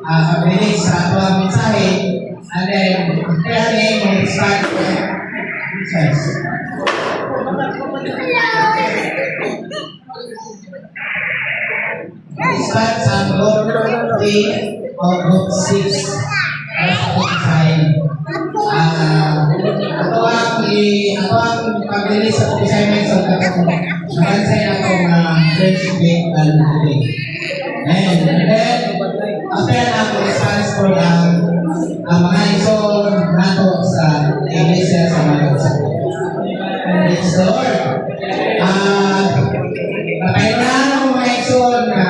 pag-release sa ato mensahe. And then, kaya ni mag-start start sa Group 3 o Group 6 para sa mensahe. Ito ang pag-release sa assignments of the Nabansay akong first week and today. And then, after na ako response for mga isong nato sa iglesia sa mga isa. Praise the Lord. Nakailangan ako mga isong na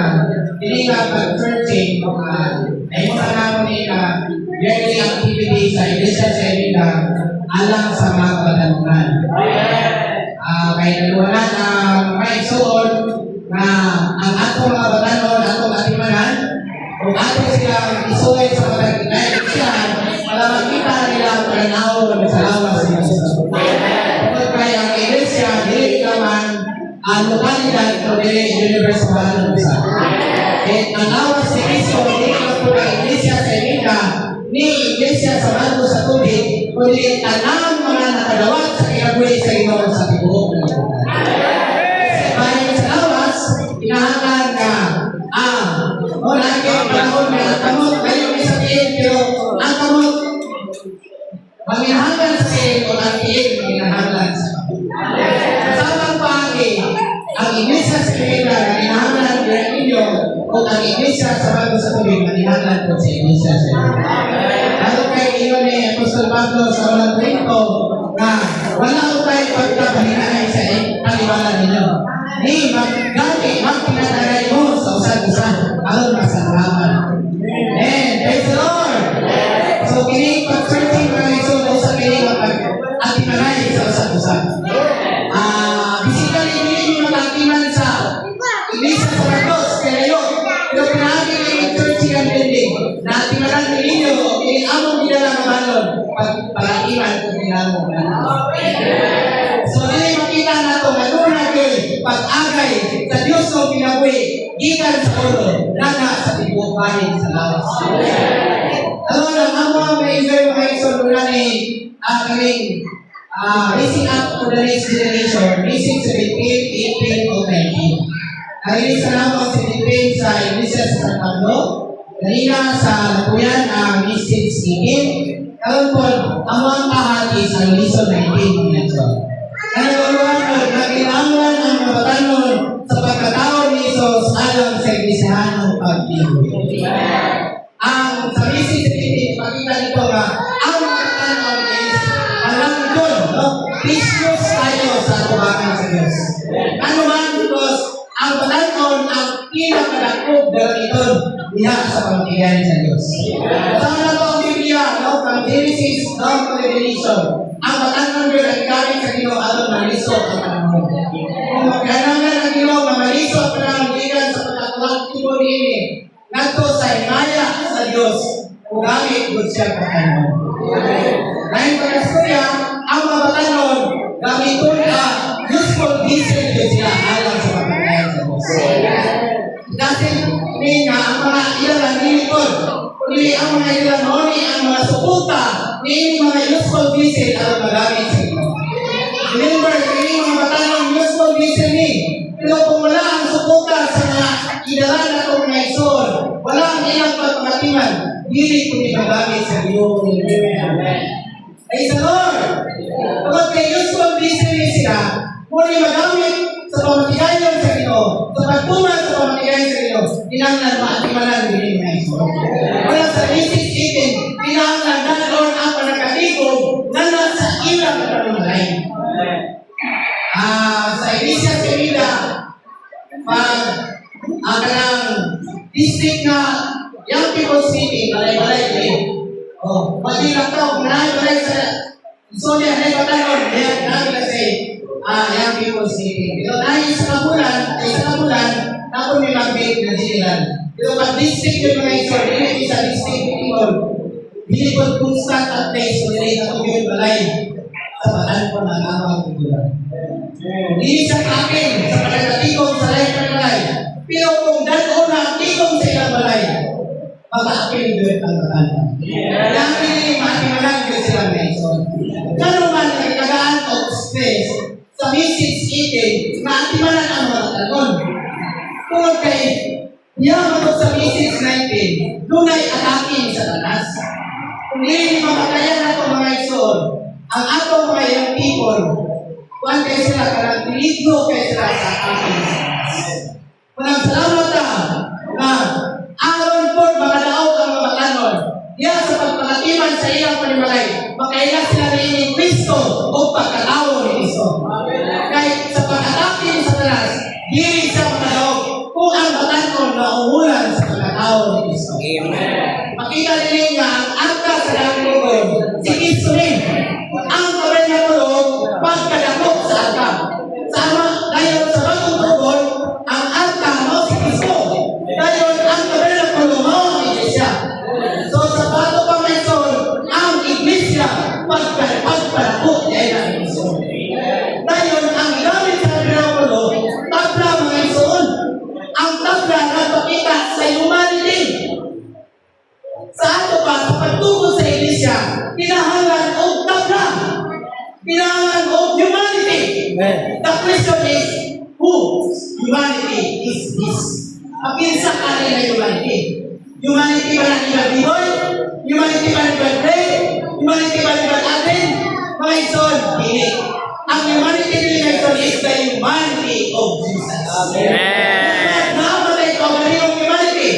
hindi nga pag-churching ay mo sana ako na yearly activity sa iglesia sa Elida alang sa mga kabatanungan. Kaya naluwanan ang mga isuon na ang atong mga batanon, atong atimanan, kung ato silang isuoy sa mga iglesia, para makita nila ang pananaw sa lawas ng Diyos. Kaya ang iglesia, dili naman ang lokalidad ito dili universal sa. Ang lawas ni Cristo, dili naman po ang iglesia sa Elida, ni iglesia sa Manto sa tubig, kundi tanang mga nakadawat sa kinabuhi sa Ginoo sa tibuok ng lugar. Bayan sa lawas, inahangan ka, o lagi ang panahon na ang kamot, ngayon may sabihin, pero ang kamot, manginahangan sa iyo, o ang iyon, manginahangan sa kamot. Kasamang pagi, ang iglesia sa Elida, manginahangan ng inyo, o ang iglesia sa Manto sa tubig, manginahangan po sa iglesia sa Elida. Lalo kayo iyon ni Apostol Pablo sa unang Korinto na wala ko tayo pagkapahinay sa kaliwala ninyo. Ni magkati, magpinataray mo sa usan-usan alam masalaman. Amen. Praise the Lord. So, kini pag-searching mga isuno sa kini mag-atimanay sa usan-usan. Basically, hindi nyo mag-atiman sa iglesia sa Marcos, kaya yun. Pero pinahagi kayo searching ang building na atimanan ninyo among ginala mabalon pag-iman kung ginala mabalon. So, dili makita na ito maduna kayo pag-agay sa Diyos ng kinabuhi gikan sa ulo naga sa tibuok bahin sa lawas. Alam na, ang mga may-enjoy mga isoluna ni kaming raising up to the next generation, raising 17, 18, o 19. Narinig sa naman si Pilipin sa Iglesia sa San Pablo. Kanina sa Lapuyan ang message speaking. Karon po, ang mga kahati sa Lison 19 minutes. Nanawaluan po, naginangan ang mga batanon sa pagkatao ni Jesus alang sa iglesihan ng pag-ibig. Ang sa message speaking, pakita nito nga, ang mga batanon is malangkod, no? Pistos tayo sa tubakan sa Diyos. Ano man, because ang batanon ang pinakadakog dalagiton diha sa pagtigyan sa Diyos. Kasama na po ang Biblia, no? From Genesis down to Revelation. Ang batanon yun ang gamit sa Ginoo aron maliso ang panahon. Kung magkanangan ang Ginoo na maliso ang panahon gikan sa pagkatuwang tibo niini ngadto sa himaya sa Diyos kung gamit gud siya panahon. Dahil pagkastorya, ang mga batanon gamiton ka useful vessel yun sila alang sa pagkakayan sa Diyos. Dahil nga ang mga ilan nilikod, kundi ang mga ilan noni, ang mga sukuta, ni mga useful vessel ang magamit sa inyo. Remember, ini mga batanong useful vessel ni. Pero kung wala ang sukuta sa mga idaran na itong mga isol, wala ang ilang pagpagatiman, dili kung magamit sa iyo. Amen. Praise the Lord! Kapag may useful vessel ni sila, kung magamit sa pamatigayon sa Ginoo, sa pagtuman sa pamatigayon sa Ginoo, kinahanglan maatimanan din mga isol. Wala sa basic shipping, kinahanglan na Lord ang panagkaligog na nasa ilang pagkamalay. Sa Iglesia sa Elida, pag ang district na Young People's Meeting, balay-balay din. Pag-ilang tao, balay-balay sa Sonia, balay-balay, namin kasi Young People's Meeting. Pero dahil sa kabulan, tapos may mag-bake na dinilan. Pero pag district yung mga isor, hindi sa district people, hindi ko constant at place, kung hindi na yung balay sa bataan ko na ang kubulan. Hindi sa akin, sa pagkakatigong sa lahat ng balay. Pero kung dano na ang tigong sa ilang balay, mag-appeal ang matanda. Dahil matimalang din sila na ito. Karoon man nagkagaan o stress sa message eating, matimalang ang mga tanon. Tungkol kay yaman sa message 19, dunay atake sa tanas. Kung hindi mamatayan na itong mga isod, ang atong mga young people, kuhan kayo sila, karang piligro kayo sila sa ating tanas. Kunang salamat na aron po mga daog ang mga tanon, diya sa pagpakatiman sa iyang panimalay, makailan sila rin ni Kristo o pagkatawo ni Kristo. Kahit sa pagkatapin sa tanas, diri sa mga daog, kung ang batanon na umulan sa pagkatawo ni Kristo. Amen. Makita rin nga ang angka sa dami ko, si Kristo rin. Ang kabanyakulog, pagkadakot sa angka. Sama, dahil sa bagong tugod, ang angka mo si Kristo. Dahil ang kabanyakulog mo ang iglesia. So sa bago pang meson, ang iglesia, pagkadakot niya ang Kristo. Dahil ang gamit sa kabanyakulog, tabla mga meson, ang tabla nagpakita sa humanity. Sa ato pa, sa pagtungkol sa iglesia, kinahanglan o tabla. Kinahanglan o humanity. Amen. The question is, who humanity is this? Apin sa kanila na humanity? Humanity ba na iba bihoy? Humanity ba na iba pray? Humanity ba na iba atin? Mga ison, hindi. Ang humanity nila ison is the humanity of Jesus. Amen. Nakamatay ko ang humanity.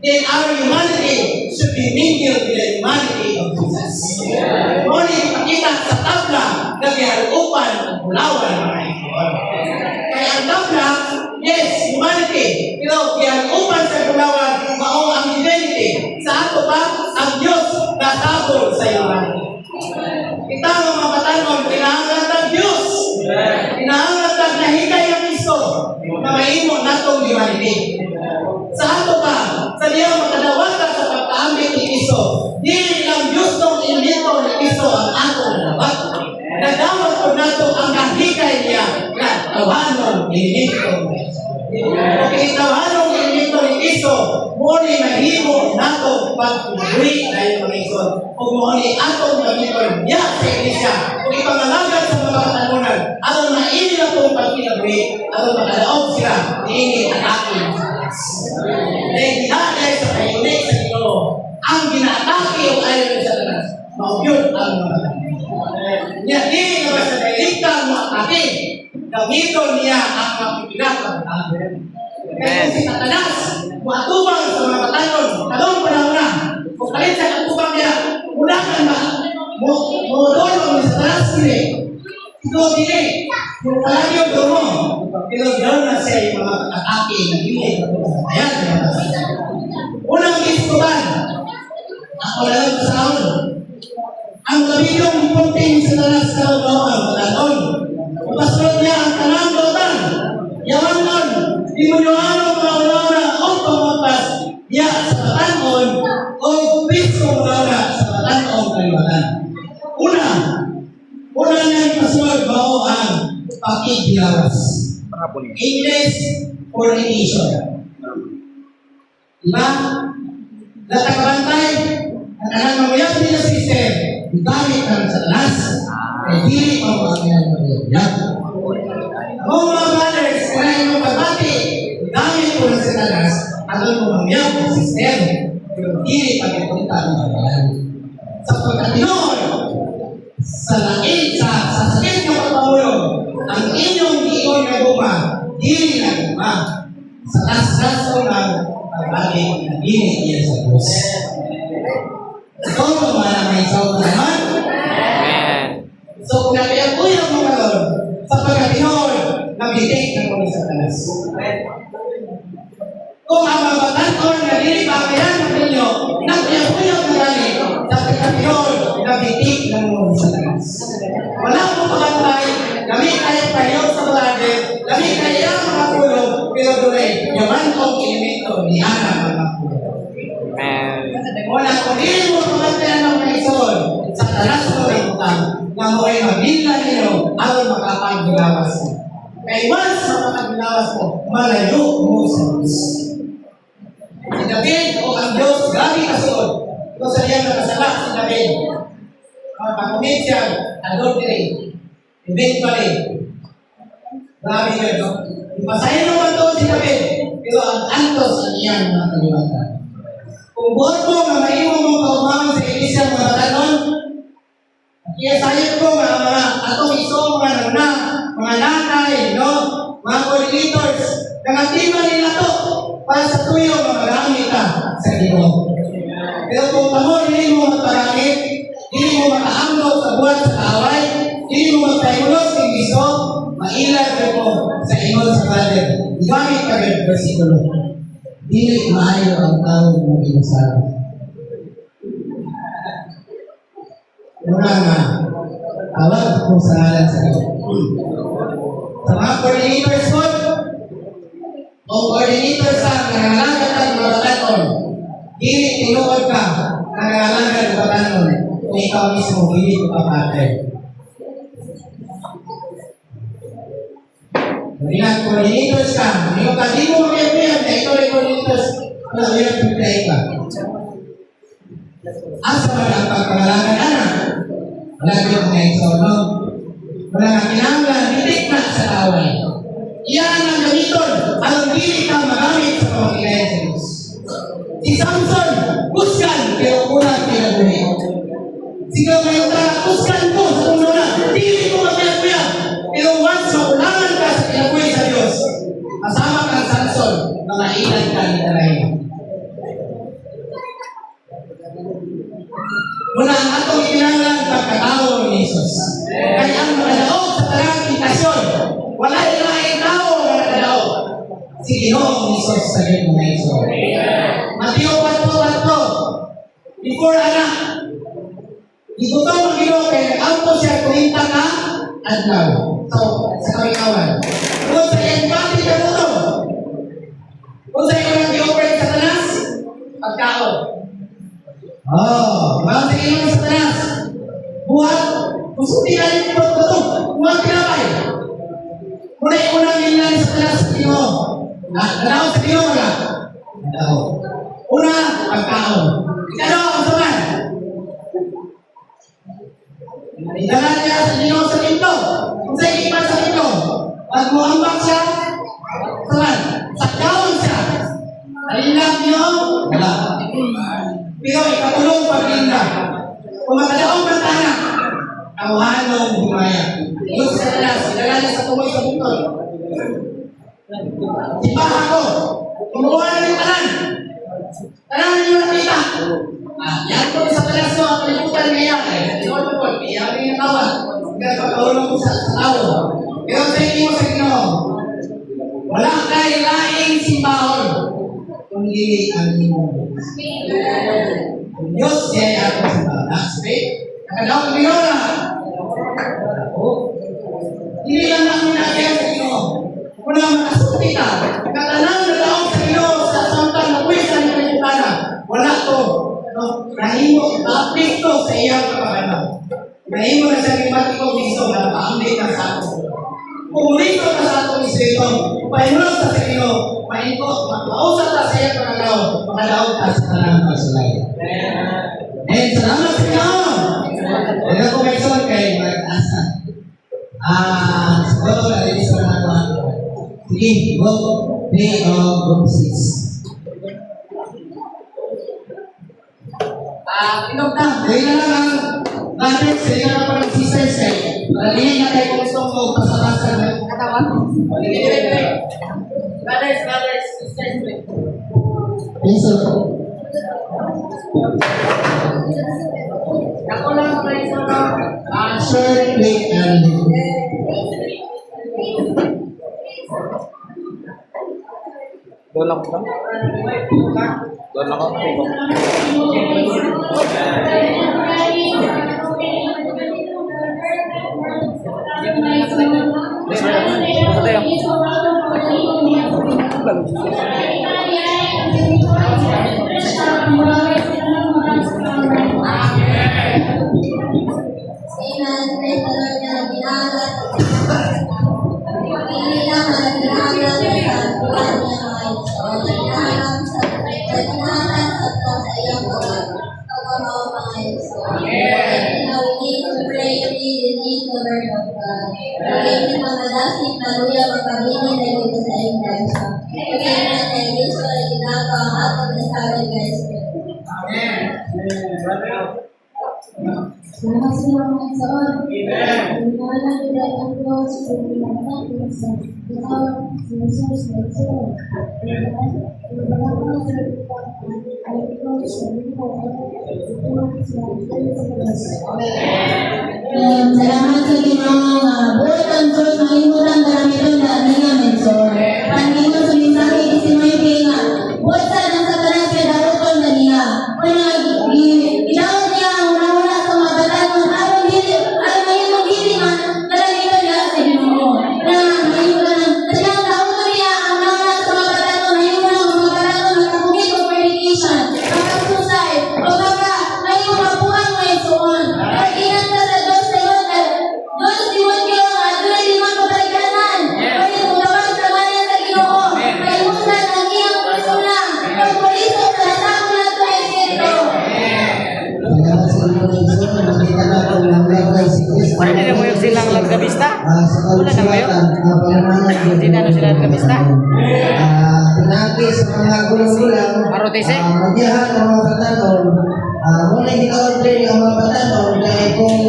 Then our humanity should be mingled with the humanity of Jesus. Ngunit ipakita sa tabla na biyarupan ang bulawan ng mga ikon. Kaya ang tabla, yes, humanity. Pero biyarupan sa bulawan, mao ang divinity. Sa ato pa, ang Diyos natabol sa humanity. Kita mga batanon, kinahanglan ng Diyos. Kinahanglan ng nahikay ang Kristo na mahimo natong humanity. Sa ato pa, sa diya makadawatan sa pagkaambit ni Kristo, dili lang Diyos ng ilimito ni Kristo ang ato nadawat. Nadawat po nato ang nahikay niya na tawanon ilimito ni Kristo. Okay, tawanon ilimito ni Kristo, muli mahimo nato pag-uwi dahil mga Kristo. Kung muli atong gamiton niya sa iglesia, kung ipangalagan sa mga katanunan, atong maili na itong pag-uwi, atong makadaog sila, hindi ang aking dahil dahil sa kayunik sa ito, ang ginatake o ayaw sa tanas, maubyot ang mga tanas. Niya, di na ba sa dailikta ang mga atake, gamiton niya ang mapipilat ang tanas. Kaya kung si Satanas, matubang sa mga katanon, talong panahon na, kung kalit sa katubang niya, mula ka na, mudolong ni Satanas sila, ito dili, kung palagi yung dumo, pero doon na siya yung mga atake na hindi na ayan, unang iskuban, ako na lang sa ulo, ang labigong punting sa tanas sa ulo ang palaton, pasunod niya ang tanang dotan, yawan nun, di mo nyo mga ulana o pamapas, niya sa patanon o piso ulana sa patanon kaliwatan. Una niyang pasunod bao ang pakiglawas. English fornication. Diba? Natakabantay, ang anang mamuyag nila sister, gamit ng satanas, ay dili pa mga mamuyag. Ang mga brothers, kung ay mga kabati, gamit ko ng satanas, ang mga mamuyag ng sister, pero dili pa kipunta ng mamuyag. Sa pagkatinoon, sa sakit ng pagpahulog, ang inyong iyon na guma, dili na guma, sa tas-taso ng pagbalik na dili niya sa Diyos. Ito ang mga may isang naman. So, kung napiapuyan mo karon sa pagkatinoon, nabitik ng mga Satanas. Kung ang mga batanon na dili pa kayan ng ninyo, napiapuyan mo rin sa pagkatinoon, nabitik ng mga Satanas. Wala mo pagkatay, kami kaya tayo sa brother, kami kaya mga kulong, pero doon yaman kong elemento ni Ana mga kulong. Wala kung hindi mo pagkatay ng mga ison, sa tanas mo rin utang, na mo ay mabila ninyo, aron makapagbilawas mo. Kaya once makapagbilawas mo, malayo mo sa Diyos. Si David o ang Diyos, gabi Ito sa iyang nakasala si David. Pag-commit siya, adultery. Eventually. Grabe yun, no? Ipasahin naman to si David. Pero ang antos ang iyang mga kaliwatan. Kung buhat mo na maiwan mo kaumaman sa iglesia mga batanon, kaya sayang ko mga atong iso, mga nanay, no? Mga coordinators, nangatiman nila to para sa tuyo mga gamit ka sa Ginoo. Pero kung kamo, hindi mo magparamit, hindi mo makaamlo sa buwan sa kaaway, hindi mo magpayulos ng iso, mailag ka po sa ingon sa Father. Gamit ka ng versikulo. Dili maayo ang tao ng inasal. Una nga, tawag ko sa ngalan sa iyo. Sa mga coordinators ko, o coordinator sa nangalangan ng mga batanon, dili tinuod ka nangalangan ng batanon kung ikaw mismo dili ko kapatid. Bilang coordinators ka, hindi mo mag-epiyag na ito ay coordinators na iyong pagkain ka. Asa ba ang pagpangalanan anak? Wala kayo mga isono. Wala nga kinanglan, didik na sa away. Iyan ang gamiton, ang dili ka magamit sa pamagigaya sa Diyos. Si Samson, buskan, pero unang pinabuhi. Sigaw ngayon ka, buskan ko sa una, dili ko mag-epiyag. Pero once maulangan ka sa pinabuhi sa Diyos, masama kang Samson, mga ilan ka ni Taray. Muna ang atong kinanglan pagkatao ni Jesus. Kaya ang nakadaog sa talang intasyon, wala ilaing tao na nakadaog. Si Ginoong Jesus sa iyong mga iso. Mateo 4:4. Before anak, ibutong ang Ginoo kay nag-auto siya kuminta ka adlaw. So, sa kawikawan. Kung sa iyong pati na buto, kung sa iyong nag-i-operate sa tanas, pagkaon. Bakit sa iyo sa tanas? Buhat, gusto tingnan mo ito. Buhat pinapay. Unang nila sa tanas sa iyo. Nanaw sa iyo wala? Nanaw. Una, pagkaon. Ikano ang saman? Idalan niya sa iyo sa pinto. Kung sa ikipan sa pinto, pag muhambak siya, saman, sakyaon siya. Alilap niyo, wala. Pero ikatulong paglinda. Kung makadaong ng tanak, kawahanon bumaya. Iyong sa talas, sinalala sa tumoy sa bukod. Sipa ako, kumuha na ng tanan. Tanan ninyo nakita. Yan ko sa talas ko, ang kalimutan niya. Tinol ko, iyaw niya kawan. Kaya pagkahulong ko sa tao. Pero sa inyo sa Ginoo, wala kay laing simbahon. Kundi ang inyong Diyos siya ako sa balas. Nakadaw ang Ginoo na. Hindi lang namin natin sa Ginoo. Kung na makasunti ka, katanang nadaw sa Ginoo sa samtang na puwisan ng kalimutan. Wala to. Nahimo, na-update to sa iyang kapagano. Nahimo na sa kibati ko miso na naka-update na sa ako. Kung rito na sa atong isrito, pahimulang sa Ginoo, mausap na sa iyang pagkakaw, makadaog ka sa tanang pasulay. Salamat sa Ginoo. Kaya ko may son kay mag-asa. Siguro na rin sa mga mga. Sige, go. Day of Roses. Inog na. Dahil na lang ang brothers, dahil na lang ang sisters kayo. Pagalihin na kayo kung gusto mo pasabasan ng katawan. Brothers, sisters. Yes, sir. Ako lang kayo sa short, late, and doon ako ba? Doon ako? lives. Now we need to pray and read and eat the word of God. Pagkain mga dasig na luya magpabilin na yung sa English. Pagkain na tayo dito na ginagawa ang atong nasabi guys. Salamat sa mga magsaon. Wala nila ang Diyos kung pinagkakit sa ikaw sa Jesus na ito. Salamat sa Ginoo nga buot ang Diyos nga himutan karamiton na niya mentor. Panginoon sa mensahe isimay nga buot sa nang sa tanan kay daruton na niya. Una ilaw niya ang una sa mga batanon aron mahimong dili man karamiton niya sa Ginoo. Na mahimong sa daruton niya ang una sa mga batanon mahimong ang mga batanon nakabukid o perdition. Pagkasusay o mahimong mabuang may suon. Pag-ingat ka sa Diyos sa iyo Diyos Timoteo nga doon limang kabalikanan. Mahimong gawang sa manan sa Ginoo. Mahimutan ang iyang pagsulang. Pagpuliso sa lasang na ito ay sito. Salamat sa inyo ng Diyos na nakita natin ng level si Kristo. Wala na mo yung silang lagkabista? Sa kalusulatan, palamangan Hindi na ano sila lagkabista? pinaki sa mga gulang-gulang, Marotese? magyahan ng mga batanon, muna ikaw-order ang mga batanon, dahil kung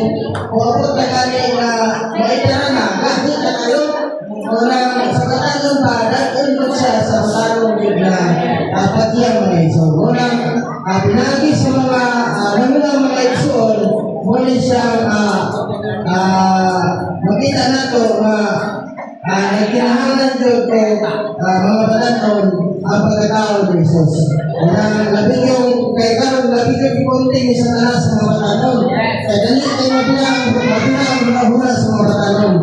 abot na kani na maitara na, kahit na kayo, muna sa batanon pa, dahil mo siya sa matarong yun na pagyang mga iso. Muna, pinaki sa mga namulang mga isoon, muna siyang makita na ito nagkinahangan doon ko mga batanon ang pagkatao ni Jesus. Labing yung kay Karol, labing yung ipunting sa talas sa mga batanon. Kaya dali kayo mabilang mga sa mga batanon.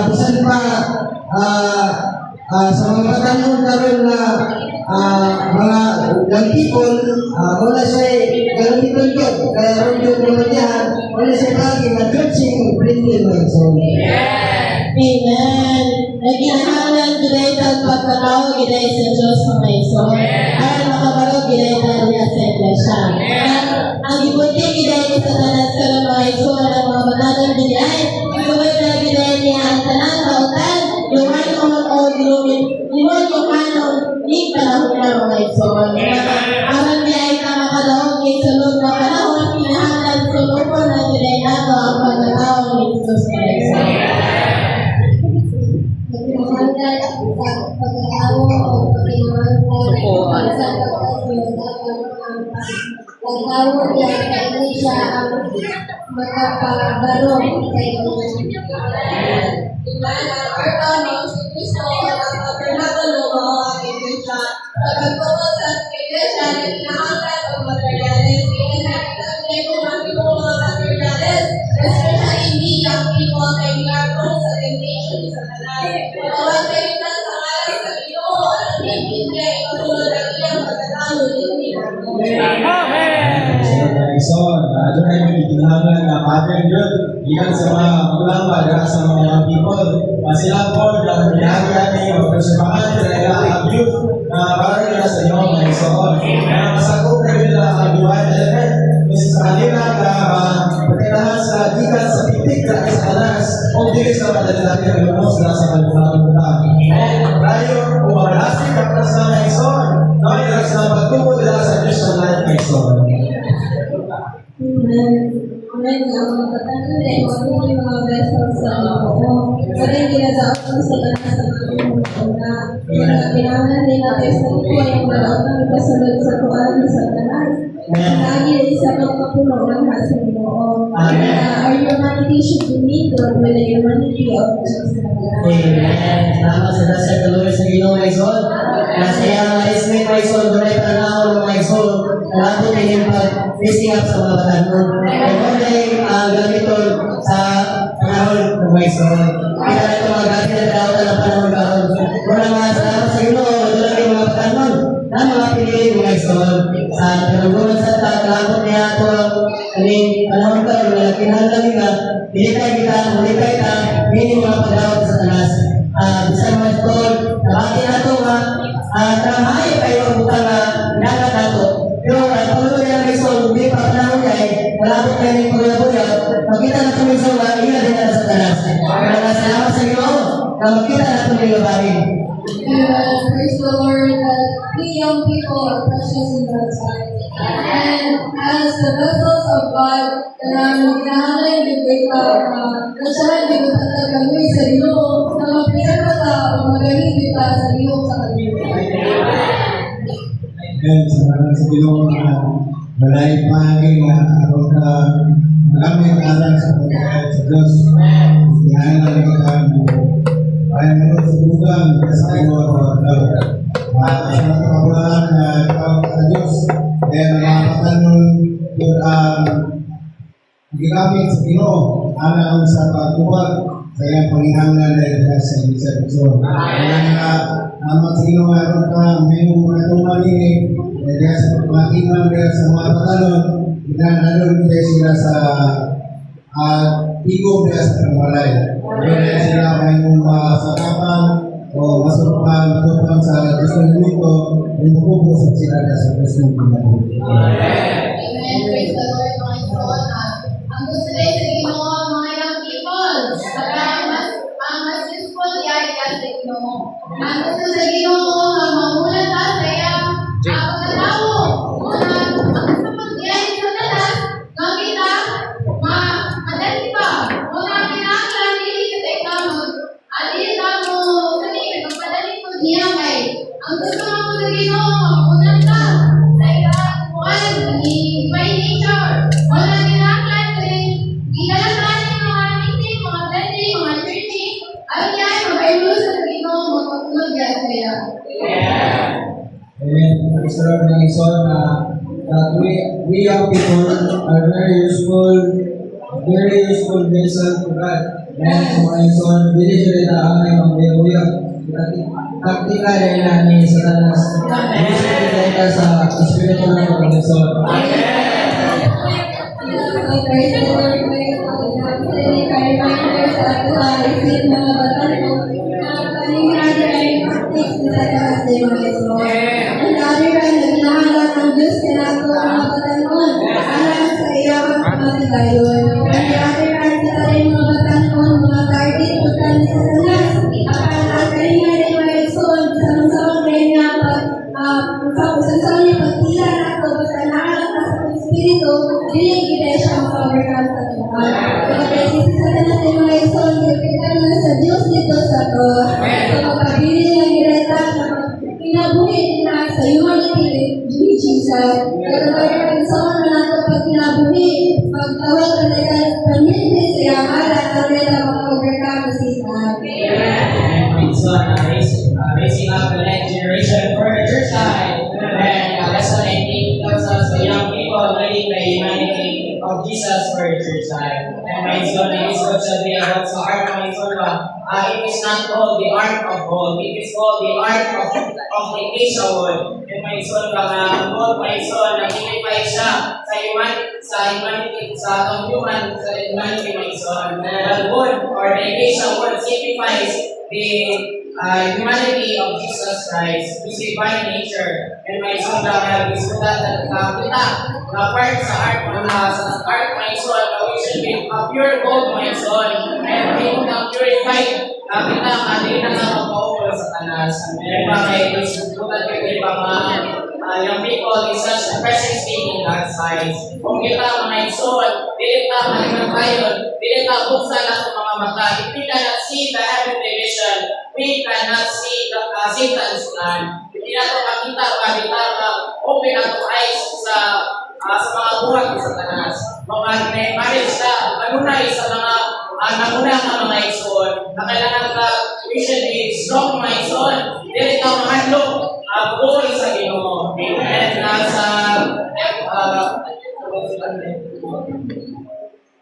Bisan pa sa mga batanon Karol na mga young people, wala siya gamitin yun. Kaya rin yung lumatihan, wala siya lagi na coaching, bringing my soul. Amen. Nagkinahangan giday ang pagkatao giday sa Diyos sa may son. Aron makabalo giday niya sa iglesia. Ang ibuti giday sa tanan sa mga son ang mga batanon giday. Iguway na giday niya ang tanan kautan. Luman o gilumin. Limon yung kanon. Di panahon na mga son. Aron niya ay kamakadahog kay sulod na panahon. Kinahangan sulupon na giday nato ang pagkatao ni Jesus Christ. Pagkakaroon o pagkakaroon sa pagkakaroon niya kaya siya ang makapagaro sa Pagkakaroon si Cristo nakapagpapernabalo ang aking Iglesia. Sa pagpapal sa Iglesia na kinahanglan ang materialis. Kinahanglan ko mga materialis. Especially hindi ang people kay Miracles sa temptation sa kanan. Tawag kayo na sa alas sa Ginoo at hindi kayo katulad ang iyang pagkatalo ni Ison, doon ay may itinangan na pattern yun. Ikan sa mga magulang para sa mga young people. Sila po, ang pinahagyan niyo, persimahan nila ang youth na para nila sa inyo mga ison. Kaya masakop na nila ang divine element. Kasi sa kanila na pagkinahan sa ikan sa titik na sa alas, o dilis na madalilang yung lumos na sa kalimutan nila. Tayo, umalasik ang prasa ng ison. Nakilag sa pagtubo nila sa Christian life ng ison. Amen. Ang pagkakaroon ay magiging mga vessels sa Ginoo. Kaya ginagawa ko sa tanan sa mga kailangan nila tayo sa ito ay malaot ng ipasulod sa tuwan sa tanan. Lagi sa pagkapuno ng sa Ginoo. Our humanity should be mingled with the humanity of Jesus. Amen. Salamat sa dasal ng Lord sa Ginoo mga igsoon. Nasa iyang estimate mga igsoon, doon ay panahon ng mga igsoon. Nalapot ay yung pag-listing up sa mga batanon. Ito ay gamiton sa panahon ng mga igsoon. Kita na ito mga gati na pinawatan ng panahon kahon. Muna mga salamat sa Ginoo, doon ay mga batanon na mga pinili mga igsoon. Sa pinagulong sa takalapot niya ito ang panahon ka, mga kinahanglan ka, Bilikay kita, mulikay ka, hindi mga pagawad sa tanas. Bisa mga tol, nabati na ito tamahay kayo ang butang nakat na ito. Pero pagkakulo niya ng iso, hindi pa panahon niya na makita natin yung labahin. Praise the Lord that we young people are precious in God's sight. And as the vessels of God, ginahanay din kita, nasyahan din kita kami sa iyo, na magpisa ka o magaling kita sa iyo sa kanila. Amen. Salamat sa Ginoo nga balay pagi nga aron ka magamit alam sa pagkakas sa Diyos. Yan lang kita mo. Ay mo sa bugang sa iyo daw. Sa kabulan na ikaw sa Diyos. Kaya nakapatan nun gigamit sa Ginoo ana ang sa pagtubag sa iyang panginahanglan dahil sa isa Diyos. Kaya nga naman sa Ginoo nga aron ka may mga tumaling dahil sa pagmakiman dahil sa mga patalon, inanalon dahil sila sa tigong dahil sa pangwalay. Dahil sila may mga sakapan o matutupan sa Diyos ng Luto, ay mapupusap sila dahil sa Diyos ng Luto. Amen. Praise the Lord, mga ison. Ang gusto rin sa Ginoo, mga young people, mas useful yan sa Ginoo. Ang gusto sa Ginoo, mamulat ka sa iyang pagkatao. Ang gusto mo diyan sa talas, makita, madali pa. Muna kinaklan, hindi ka ikaw adil ka mo, kanina, magpadali ko niya kay. Ang gusto mo sa Ginoo, mamulat ka sa iyang buwan, by nature. Wala kinaklan rin, ginalaman ng mga meeting, mga blending, mga churching. Ayun yan, mag-ayos sa Ginoo, magpatulog yan kaya. Amen. Praise the Lord, mga ison, that we young people are very useful vessel to God. And mga ison, dili na ang may mga taktika rin na ni Satanas. Dili ka sa espiritu ng mga ison. Praise the Lord, praise the Lord. Reminder sa ato, isip mga bata ko, na paningin ay practice nila kasi mga ito. Ang dami rin na ginahanap ng Diyos kaya ako ang mga bata noon. Alam sa iyang matigayon. Ang dami rin sila rin mga bata noon, mga target o tani sa tanas. Ang kalinga rin mga ito, sa rin nga sa niya pagtila na ito, basta nakalat na sa Espiritu, diling kita siya mag-overcome sa Tuhan. Kaya sisa na natin mga ito, nilipigyan na sa Diyos dito sa to. So magkabili lang ireta na kinabuhi na sa humanity ni Jesus. Kaya mga ito na nato pag kinabuhi, pagtawag na nila pamilya siya, ala na nila mag-overcome sa Satan. Raising up the next generation for the church life. And lesson 18 tells us the young people leading the humanity of Jesus for the church life. And my son, it is what shall be about sa art of my son. It is not called the art of gold, it is called the art of the acacia wood. And my son, gold, my son, nag-unify siya sa humanity, sa humanity, my son. The wood or the acacia wood signifies the humanity of Jesus Christ, His divine nature. And my son, is that kita, part sa art, my son, we should be a pure gold, my son. And we will not purify, kita, hindi na magpaulo sa tanas. And bakit, isusulat kayo mga young people is such a precious thing in God's eyes. Kung kita, mga son, dili ta malingan tayo, dili ta buksan ang mga mata. If we cannot see the heavenly vision, we cannot see the Satan's plan. Hindi nato makita open nato eyes sa mga buhat sa tanas. Mga marriage na manunay sa mga nangunang mga ison. Na kailangan ka, we should be strong, my son. Dili ka mahadlok goal sa Ginoo. And sa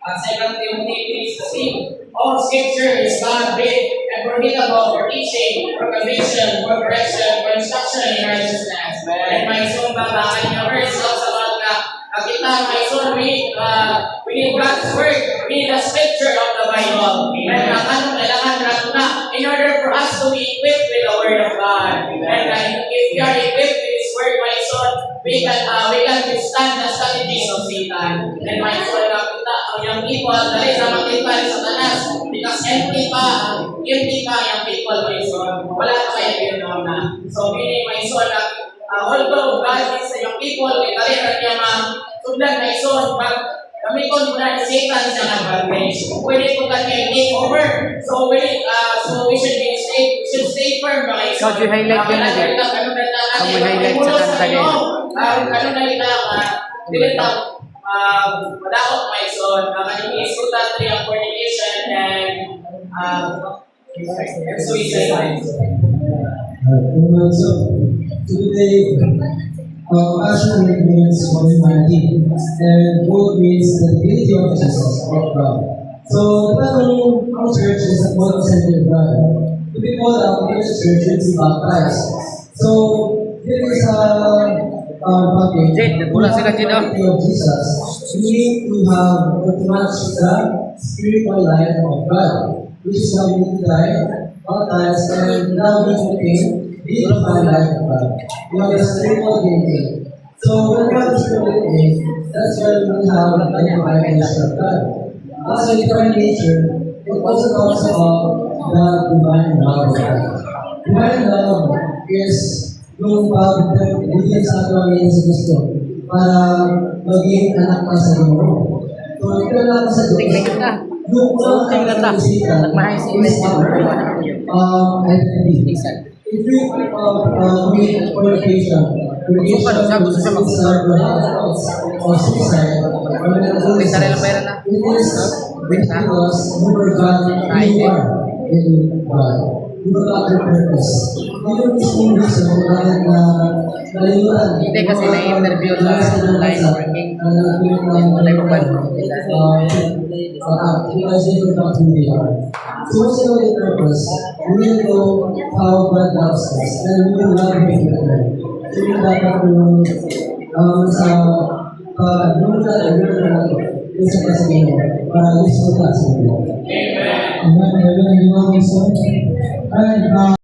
2 Timothy 3:16, all scripture is God-breathed and profitable for teaching, for conviction, for correction, for instruction in righteousness. And my son, babaan niya verse sa mga kita, my son, we need God's word, we need the scripture of the Bible. And ano kailangan natin na in order for us to be equipped with the word of God. And if we are equipped with His word, my son, we can withstand the strategies of Satan. And my son, kita, yung people dali sa makita ni Satanas because empty pa yung people may son wala pa kayo yun na so meaning may son na although God is sa yung people may dali na niya sugdan may son but gamiton muna ni Satan sa advantage pwede po kanya take over so we should stay firm mga Ikaw, di highlight yun na din. Ang may highlight sa kanta din. ano na ila dili ta madaot may son ang isutat ang fornication and suicide. So, today, passion means for humanity, and both means the divinity of Jesus, of God. So, the tanong ang church is a God-centered God. To be called out in the church is baptized. So, here is a topic. Jade, nagbulan sila, Jade, oh. of Jesus. We need to have or to match the spiritual life of God, which is how we die, baptized, and now we contain the divine life of God. We have the spiritual thinking. So when God is spiritual, that's where we have the divine nature of God. As a divine nature, it also talks about the divine love of God. Divine love is yung pagbibigyan sa atin ng Yesus Cristo para maging anak pa sa Diyos. So, ito lang sa Diyos. Yung unang karakteristika is our identity. If you create fornication, or suicide, it is because you forgot who you are in God. You forgot your purpose. Yun yung reason kung bakit nalimutan. Hindi kasi na-interview sa line working. Because they forgot who they are. So once you know your purpose, you will know how God loves us, and we will love Him together. So yung dapat yung sa pag-nuna natin sa kasabihin para gusto ka sa Amen. Amen. Amen. Amen.